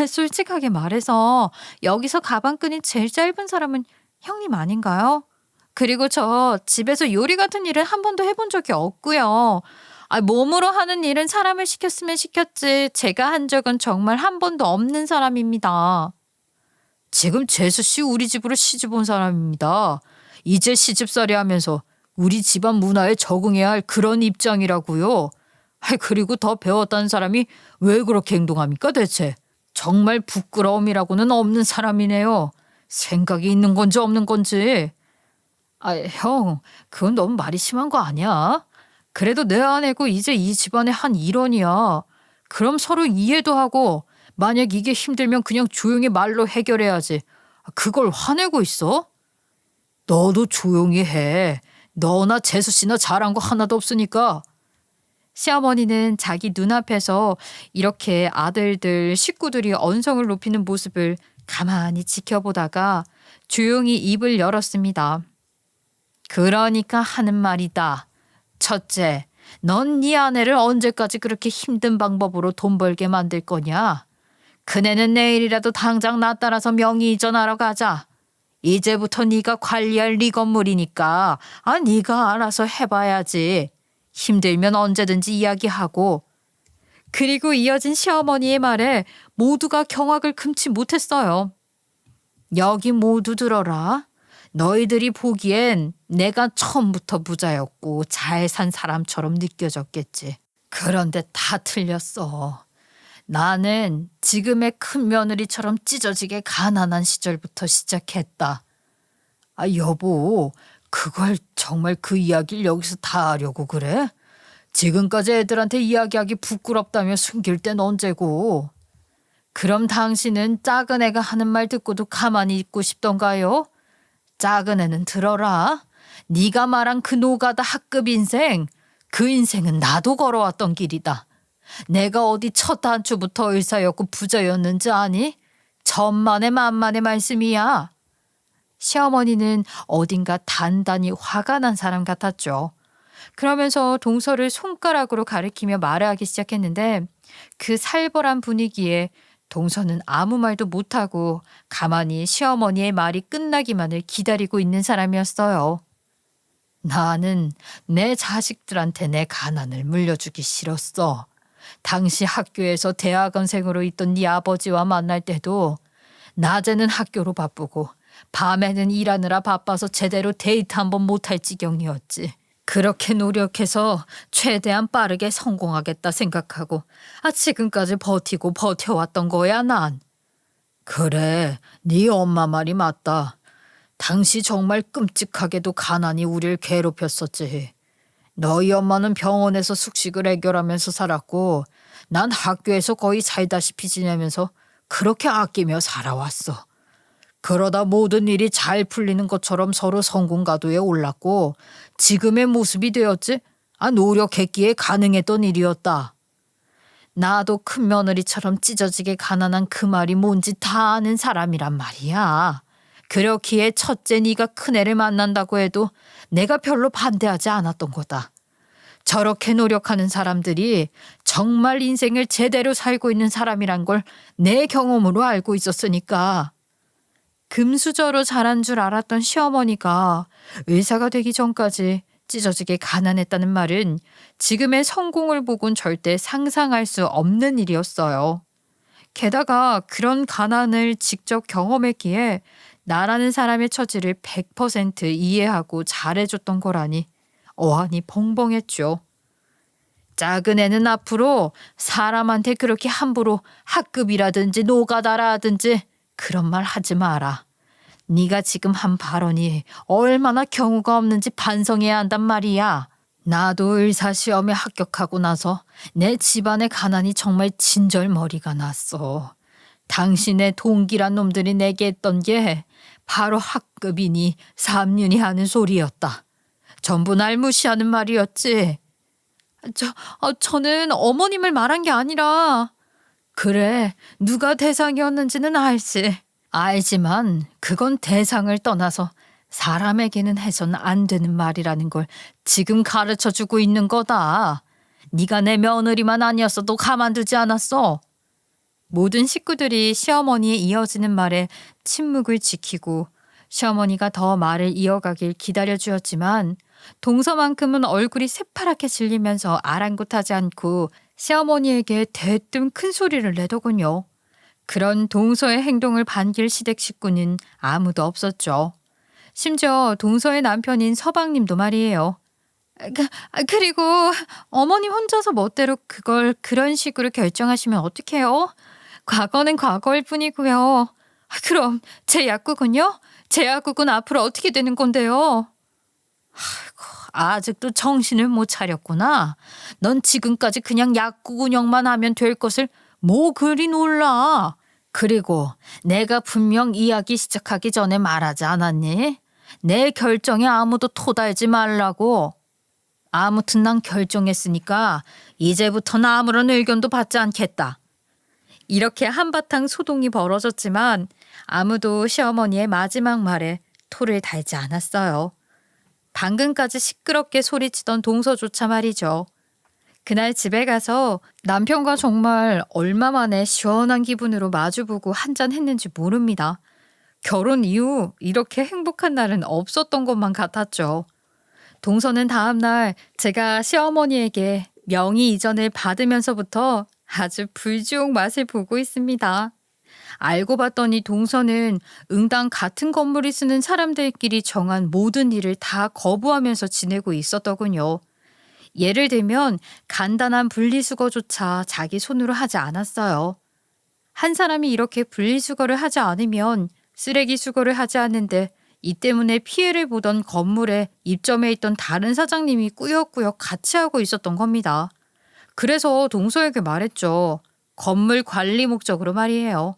솔직하게 말해서 여기서 가방끈이 제일 짧은 사람은 형님 아닌가요? 그리고 저 집에서 요리 같은 일은 한 번도 해본 적이 없고요. 몸으로 하는 일은 사람을 시켰으면 시켰지 제가 한 적은 정말 한 번도 없는 사람입니다. 지금 재수 씨 우리 집으로 시집 온 사람입니다. 이제 시집살이 하면서 우리 집안 문화에 적응해야 할 그런 입장이라고요. 그리고 더 배웠다는 사람이 왜 그렇게 행동합니까 대체? 정말 부끄러움이라고는 없는 사람이네요. 생각이 있는 건지 없는 건지. 형, 그건 너무 말이 심한 거 아니야? 그래도 내 아내고 이제 이 집안의 한 일원이야. 그럼 서로 이해도 하고 만약 이게 힘들면 그냥 조용히 말로 해결해야지. 그걸 화내고 있어? 너도 조용히 해. 너나 재수 씨나 잘한 거 하나도 없으니까. 시어머니는 자기 눈앞에서 이렇게 아들들, 식구들이 언성을 높이는 모습을 가만히 지켜보다가 조용히 입을 열었습니다. 그러니까 하는 말이다. 첫째, 넌 네 아내를 언제까지 그렇게 힘든 방법으로 돈 벌게 만들 거냐? 그네는 내일이라도 당장 나 따라서 명의 이전하러 가자. 이제부터 네가 관리할 네 건물이니까 네가 알아서 해봐야지. 힘들면 언제든지 이야기하고. 그리고 이어진 시어머니의 말에 모두가 경악을 금치 못했어요. 여기 모두 들어라. 너희들이 보기엔 내가 처음부터 부자였고 잘 산 사람처럼 느껴졌겠지. 그런데 다 틀렸어. 나는 지금의 큰 며느리처럼 찢어지게 가난한 시절부터 시작했다. 여보, 그걸 정말 그 이야기를 여기서 다 하려고 그래? 지금까지 애들한테 이야기하기 부끄럽다며 숨길 땐 언제고? 그럼 당신은 작은 애가 하는 말 듣고도 가만히 있고 싶던가요? 작은 애는 들어라. 네가 말한 그 노가다 학급 인생, 그 인생은 나도 걸어왔던 길이다. 내가 어디 첫 단추부터 의사였고 부자였는지 아니? 천만의 만만의 말씀이야. 시어머니는 어딘가 단단히 화가 난 사람 같았죠. 그러면서 동서를 손가락으로 가리키며 말을 하기 시작했는데 그 살벌한 분위기에 동서는 아무 말도 못하고 가만히 시어머니의 말이 끝나기만을 기다리고 있는 사람이었어요. 나는 내 자식들한테 내 가난을 물려주기 싫었어. 당시 학교에서 대학원생으로 있던 네 아버지와 만날 때도 낮에는 학교로 바쁘고 밤에는 일하느라 바빠서 제대로 데이트 한번 못할 지경이었지. 그렇게 노력해서 최대한 빠르게 성공하겠다 생각하고 지금까지 버티고 버텨왔던 거야 난. 그래, 네 엄마 말이 맞다. 당시 정말 끔찍하게도 가난이 우릴 괴롭혔었지. 너희 엄마는 병원에서 숙식을 해결하면서 살았고 난 학교에서 거의 살다시피 지내면서 그렇게 아끼며 살아왔어. 그러다 모든 일이 잘 풀리는 것처럼 서로 성공가도에 올랐고 지금의 모습이 되었지. 노력했기에 가능했던 일이었다. 나도 큰 며느리처럼 찢어지게 가난한 그 말이 뭔지 다 아는 사람이란 말이야. 그렇기에 첫째 네가 큰애를 만난다고 해도 내가 별로 반대하지 않았던 거다. 저렇게 노력하는 사람들이 정말 인생을 제대로 살고 있는 사람이란 걸 내 경험으로 알고 있었으니까. 금수저로 자란 줄 알았던 시어머니가 의사가 되기 전까지 찢어지게 가난했다는 말은 지금의 성공을 보곤 절대 상상할 수 없는 일이었어요. 게다가 그런 가난을 직접 경험했기에 나라는 사람의 처지를 100% 이해하고 잘해줬던 거라니 어안이 벙벙했죠. 작은 애는 앞으로 사람한테 그렇게 함부로 학급이라든지 노가다라든지 그런 말 하지 마라. 네가 지금 한 발언이 얼마나 경우가 없는지 반성해야 한단 말이야. 나도 의사 시험에 합격하고 나서 내 집안의 가난이 정말 진절머리가 났어. 당신의 동기란 놈들이 내게 했던 게 바로 학급이니 삼륜이 하는 소리였다. 전부 날 무시하는 말이었지. 저는 어머님을 말한 게 아니라. 그래, 누가 대상이었는지는 알지. 알지만 그건 대상을 떠나서 사람에게는 해선 안 되는 말이라는 걸 지금 가르쳐주고 있는 거다. 네가 내 며느리만 아니었어도 가만두지 않았어. 모든 식구들이 시어머니의 이어지는 말에 침묵을 지키고 시어머니가 더 말을 이어가길 기다려주었지만 동서만큼은 얼굴이 새파랗게 질리면서 아랑곳하지 않고 시어머니에게 대뜸 큰 소리를 내더군요. 그런 동서의 행동을 반길 시댁 식구는 아무도 없었죠. 심지어 동서의 남편인 서방님도 말이에요. 그리고 어머님 혼자서 멋대로 그걸 그런 식으로 결정하시면 어떡해요? 과거는 과거일 뿐이고요. 그럼 제 약국은요? 제 약국은 앞으로 어떻게 되는 건데요? 아직도 정신을 못 차렸구나. 넌 지금까지 그냥 약국 운영만 하면 될 것을 뭐 그리 놀라. 그리고 내가 분명 이야기 시작하기 전에 말하지 않았니? 내 결정에 아무도 토달지 말라고. 아무튼 난 결정했으니까 이제부터는 아무런 의견도 받지 않겠다. 이렇게 한바탕 소동이 벌어졌지만 아무도 시어머니의 마지막 말에 토를 달지 않았어요. 방금까지 시끄럽게 소리치던 동서조차 말이죠. 그날 집에 가서 남편과 정말 얼마 만에 시원한 기분으로 마주보고 한잔 했는지 모릅니다. 결혼 이후 이렇게 행복한 날은 없었던 것만 같았죠. 동서는 다음날 제가 시어머니에게 명의 이전을 받으면서부터 아주 불주옥 맛을 보고 있습니다. 알고 봤더니 동서는 응당 같은 건물을 쓰는 사람들끼리 정한 모든 일을 다 거부하면서 지내고 있었더군요. 예를 들면 간단한 분리수거조차 자기 손으로 하지 않았어요. 한 사람이 이렇게 분리수거를 하지 않으면 쓰레기 수거를 하지 않는데 이 때문에 피해를 보던 건물에 입점해 있던 다른 사장님이 꾸역꾸역 같이 하고 있었던 겁니다. 그래서 동서에게 말했죠. 건물 관리 목적으로 말이에요.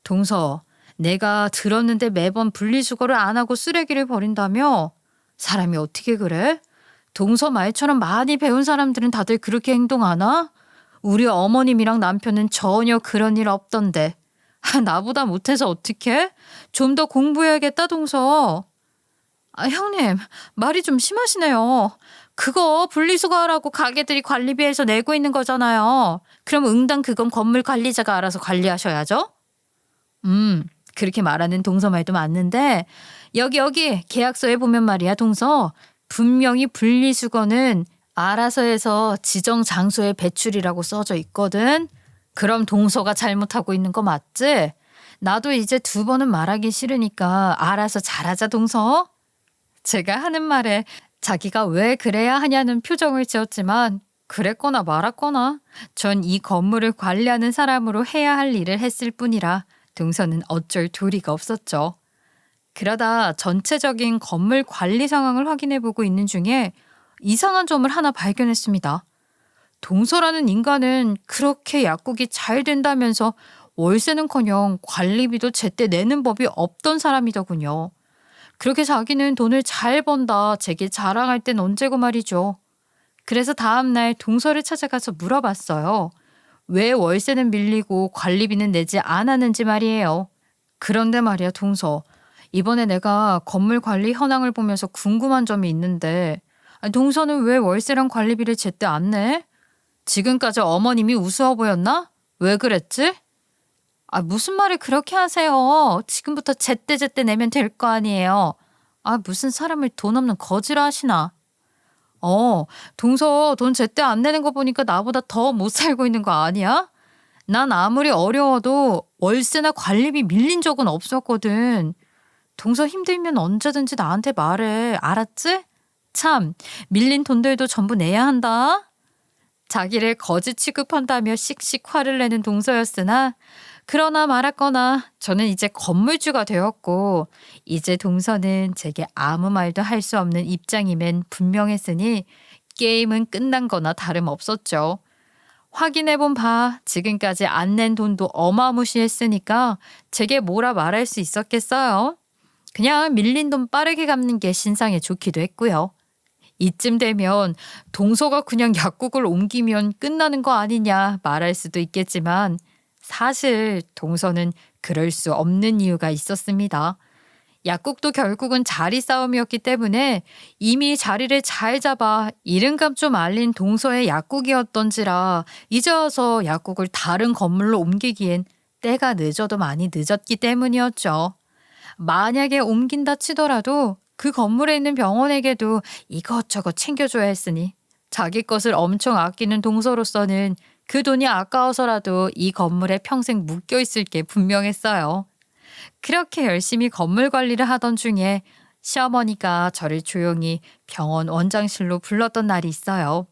동서, 내가 들었는데 매번 분리수거를 안 하고 쓰레기를 버린다며? 사람이 어떻게 그래? 동서 말처럼 많이 배운 사람들은 다들 그렇게 행동하나? 우리 어머님이랑 남편은 전혀 그런 일 없던데. 나보다 못해서 어떡해? 좀 더 공부해야겠다, 동서. 형님, 말이 좀 심하시네요. 그거 분리수거하라고 가게들이 관리비에서 내고 있는 거잖아요. 그럼 응당 그건 건물 관리자가 알아서 관리하셔야죠? 그렇게 말하는 동서 말도 맞는데 여기 계약서에 보면 말이야, 동서. 분명히 분리수거는 알아서 해서 지정 장소에 배출이라고 써져 있거든. 그럼 동서가 잘못하고 있는 거 맞지? 나도 이제 두 번은 말하기 싫으니까 알아서 잘하자 동서. 제가 하는 말에 자기가 왜 그래야 하냐는 표정을 지었지만 그랬거나 말았거나 전 이 건물을 관리하는 사람으로 해야 할 일을 했을 뿐이라 동서는 어쩔 도리가 없었죠. 그러다 전체적인 건물 관리 상황을 확인해보고 있는 중에 이상한 점을 하나 발견했습니다. 동서라는 인간은 그렇게 약국이 잘 된다면서 월세는커녕 관리비도 제때 내는 법이 없던 사람이더군요. 그렇게 자기는 돈을 잘 번다 제게 자랑할 땐 언제고 말이죠. 그래서 다음날 동서를 찾아가서 물어봤어요. 왜 월세는 밀리고 관리비는 내지 않았는지 말이에요. 그런데 말이야 동서. 이번에 내가 건물 관리 현황을 보면서 궁금한 점이 있는데 동서는 왜 월세랑 관리비를 제때 안 내? 지금까지 어머님이 우스워 보였나? 왜 그랬지? 무슨 말을 그렇게 하세요. 지금부터 제때제때 내면 될 거 아니에요. 무슨 사람을 돈 없는 거지로 하시나. 동서 돈 제때 안 내는 거 보니까 나보다 더 못 살고 있는 거 아니야? 난 아무리 어려워도 월세나 관리비 밀린 적은 없었거든. 동서 힘들면 언제든지 나한테 말해. 알았지? 참, 밀린 돈들도 전부 내야 한다. 자기를 거지 취급한다며 씩씩 화를 내는 동서였으나 그러나 말았거나 저는 이제 건물주가 되었고 이제 동서는 제게 아무 말도 할 수 없는 입장임엔 분명했으니 게임은 끝난 거나 다름없었죠. 확인해본 바 지금까지 안 낸 돈도 어마무시했으니까 제게 뭐라 말할 수 있었겠어요. 그냥 밀린 돈 빠르게 갚는 게 신상에 좋기도 했고요. 이쯤 되면 동서가 그냥 약국을 옮기면 끝나는 거 아니냐 말할 수도 있겠지만 사실 동서는 그럴 수 없는 이유가 있었습니다. 약국도 결국은 자리 싸움이었기 때문에 이미 자리를 잘 잡아 이름값 좀 알린 동서의 약국이었던지라 이제 와서 약국을 다른 건물로 옮기기엔 때가 늦어도 많이 늦었기 때문이었죠. 만약에 옮긴다 치더라도 그 건물에 있는 병원에게도 이것저것 챙겨줘야 했으니 자기 것을 엄청 아끼는 동서로서는 그 돈이 아까워서라도 이 건물에 평생 묶여 있을 게 분명했어요. 그렇게 열심히 건물 관리를 하던 중에 시어머니가 저를 조용히 병원 원장실로 불렀던 날이 있어요.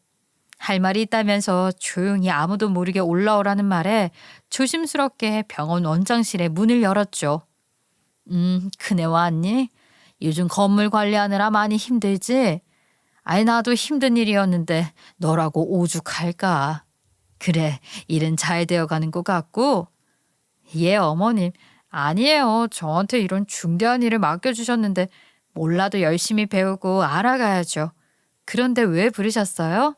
할 말이 있다면서 조용히 아무도 모르게 올라오라는 말에 조심스럽게 병원 원장실의 문을 열었죠. 그네 왔니? 요즘 건물 관리하느라 많이 힘들지? 나도 힘든 일이었는데 너라고 오죽할까? 그래, 일은 잘 되어가는 것 같고? 예, 어머님. 아니에요. 저한테 이런 중대한 일을 맡겨주셨는데 몰라도 열심히 배우고 알아가야죠. 그런데 왜 부르셨어요?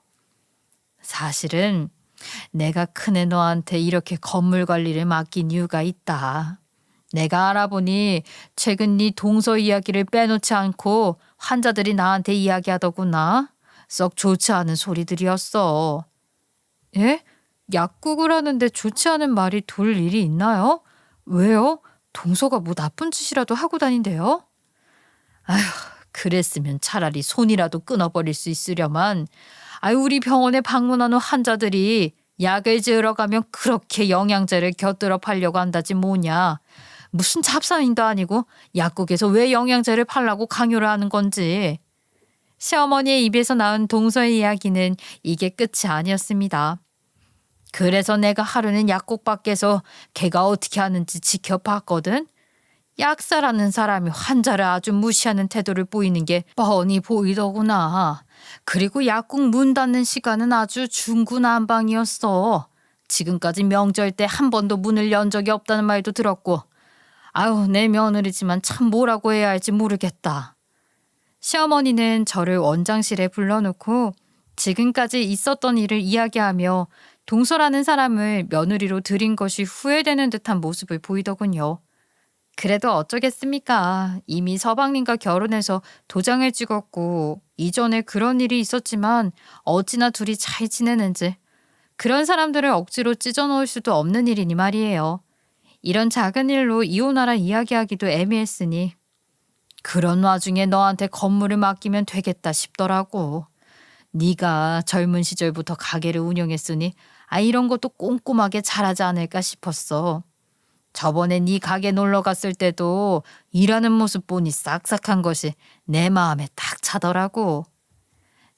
사실은 내가 큰애 너한테 이렇게 건물 관리를 맡긴 이유가 있다. 내가 알아보니 최근 네 동서 이야기를 빼놓지 않고 환자들이 나한테 이야기하더구나. 썩 좋지 않은 소리들이었어. 예? 약국을 하는데 좋지 않은 말이 돌 일이 있나요? 왜요? 동서가 뭐 나쁜 짓이라도 하고 다닌대요? 아휴, 그랬으면 차라리 손이라도 끊어버릴 수 있으려만. 우리 병원에 방문하는 환자들이 약을 지으러 가면 그렇게 영양제를 곁들여 팔려고 한다지 뭐냐. 무슨 잡상인도 아니고 약국에서 왜 영양제를 팔라고 강요를 하는 건지. 시어머니의 입에서 나온 동서의 이야기는 이게 끝이 아니었습니다. 그래서 내가 하루는 약국 밖에서 걔가 어떻게 하는지 지켜봤거든. 약사라는 사람이 환자를 아주 무시하는 태도를 보이는 게 뻔히 보이더구나. 그리고 약국 문 닫는 시간은 아주 중구난방이었어. 지금까지 명절 때 한 번도 문을 연 적이 없다는 말도 들었고. 내 며느리지만 참 뭐라고 해야 할지 모르겠다. 시어머니는 저를 원장실에 불러놓고 지금까지 있었던 일을 이야기하며 동서라는 사람을 며느리로 들인 것이 후회되는 듯한 모습을 보이더군요. 그래도 어쩌겠습니까. 이미 서방님과 결혼해서 도장을 찍었고 이전에 그런 일이 있었지만 어찌나 둘이 잘 지내는지 그런 사람들을 억지로 찢어놓을 수도 없는 일이니 말이에요. 이런 작은 일로 이혼하라 이야기하기도 애매했으니 그런 와중에 너한테 건물을 맡기면 되겠다 싶더라고. 네가 젊은 시절부터 가게를 운영했으니 이런 것도 꼼꼼하게 잘하지 않을까 싶었어. 저번에 네 가게 놀러 갔을 때도 일하는 모습 보니 싹싹한 것이 내 마음에 딱 차더라고.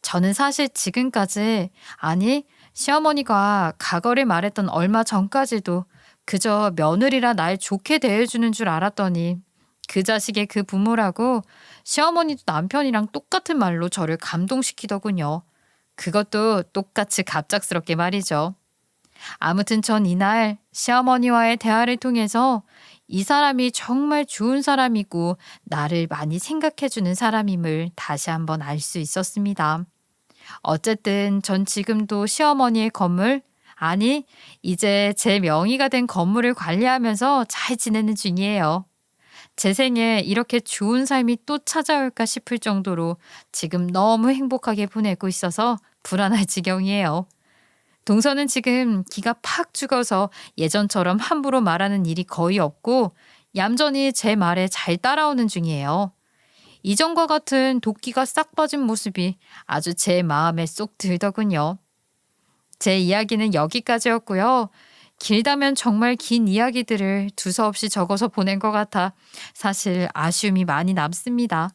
저는 사실 지금까지, 아니, 시어머니가 가거를 말했던 얼마 전까지도 그저 며느리라 날 좋게 대해주는 줄 알았더니 그 자식의 그 부모라고 시어머니도 남편이랑 똑같은 말로 저를 감동시키더군요. 그것도 똑같이 갑작스럽게 말이죠. 아무튼 전 이날 시어머니와의 대화를 통해서 이 사람이 정말 좋은 사람이고 나를 많이 생각해주는 사람임을 다시 한번 알 수 있었습니다. 어쨌든 전 지금도 시어머니의 건물, 아니, 이제 제 명의가 된 건물을 관리하면서 잘 지내는 중이에요. 제 생에 이렇게 좋은 삶이 또 찾아올까 싶을 정도로 지금 너무 행복하게 보내고 있어서 불안할 지경이에요. 동서는 지금 기가 팍 죽어서 예전처럼 함부로 말하는 일이 거의 없고 얌전히 제 말에 잘 따라오는 중이에요. 이전과 같은 도끼가 싹 빠진 모습이 아주 제 마음에 쏙 들더군요. 제 이야기는 여기까지였고요. 길다면 정말 긴 이야기들을 두서없이 적어서 보낸 것 같아 사실 아쉬움이 많이 남습니다.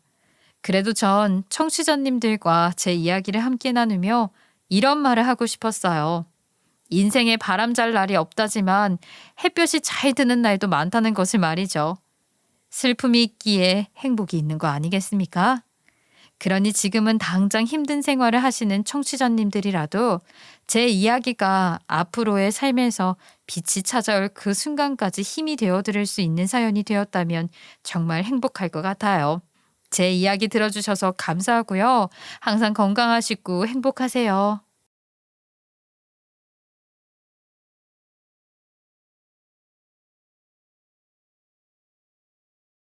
그래도 전 청취자님들과 제 이야기를 함께 나누며 이런 말을 하고 싶었어요. 인생에 바람잘 날이 없다지만 햇볕이 잘 드는 날도 많다는 것을 말이죠. 슬픔이 있기에 행복이 있는 거 아니겠습니까? 그러니 지금은 당장 힘든 생활을 하시는 청취자님들이라도 제 이야기가 앞으로의 삶에서 빛이 찾아올 그 순간까지 힘이 되어드릴 수 있는 사연이 되었다면 정말 행복할 것 같아요. 제 이야기 들어주셔서 감사하고요. 항상 건강하시고 행복하세요.